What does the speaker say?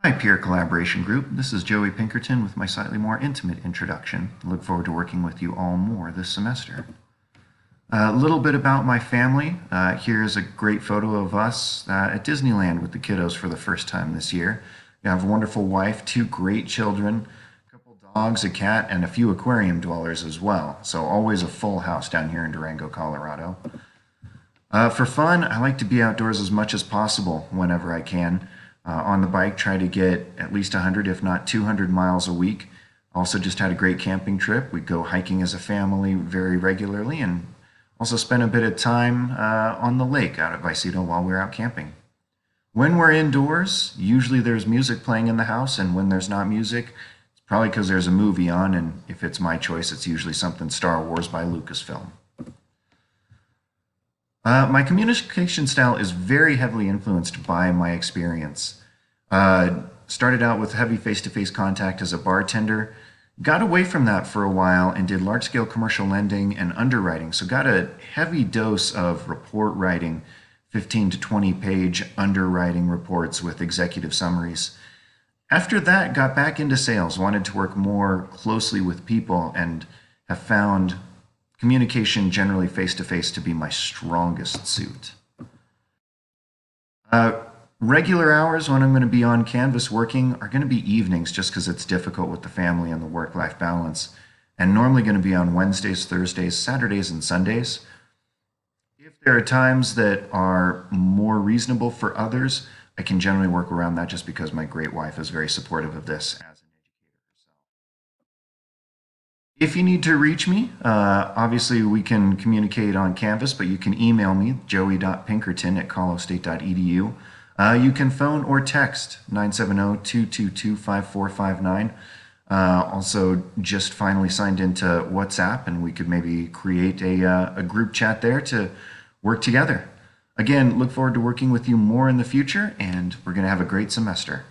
Hi, Peer Collaboration Group. This is Joey Pinkerton with my slightly more intimate introduction. I look forward to working with you all more this semester. A little bit about my family. Here's a great photo of us at Disneyland with the kiddos for the first time this year. We have a wonderful wife, two great children, a couple dogs, a cat, and a few aquarium dwellers as well. So always a full house down here in Durango, Colorado. For fun, I like to be outdoors as much as possible whenever I can. On the bike, try to get at least 100, if not 200 miles a week. Also just had a great camping trip. We go hiking as a family very regularly and also spent a bit of time on the lake out at Vicito while we were out camping. When we're indoors, usually there's music playing in the house, and when there's not music, it's probably because there's a movie on, and if it's my choice, it's usually something Star Wars by Lucasfilm. My communication style is very heavily influenced by my experience. Started out with heavy face-to-face contact as a bartender, got away from that for a while and did large-scale commercial lending and underwriting. So got a heavy dose of report writing, 15 to 20 page underwriting reports with executive summaries. After that, got back into sales, wanted to work more closely with people, and have found communication generally face-to-face to be my strongest suit. Regular hours when I'm going to be on canvas working are going to be evenings just because it's difficult with the family and the work-life balance, and normally going to be on Wednesdays, Thursdays, Saturdays, and Sundays. If there are times that are more reasonable for others, I can generally work around that just because my great wife is very supportive of this as an educator herself. If you need to reach me, obviously we can communicate on Canvas, but you can email me, joey.pinkerton@colostate.edu. You can phone or text 970-222-5459. Also, just finally signed into WhatsApp, and we could maybe create a group chat there to work together. Again, look forward to working with you more in the future, and we're going to have a great semester.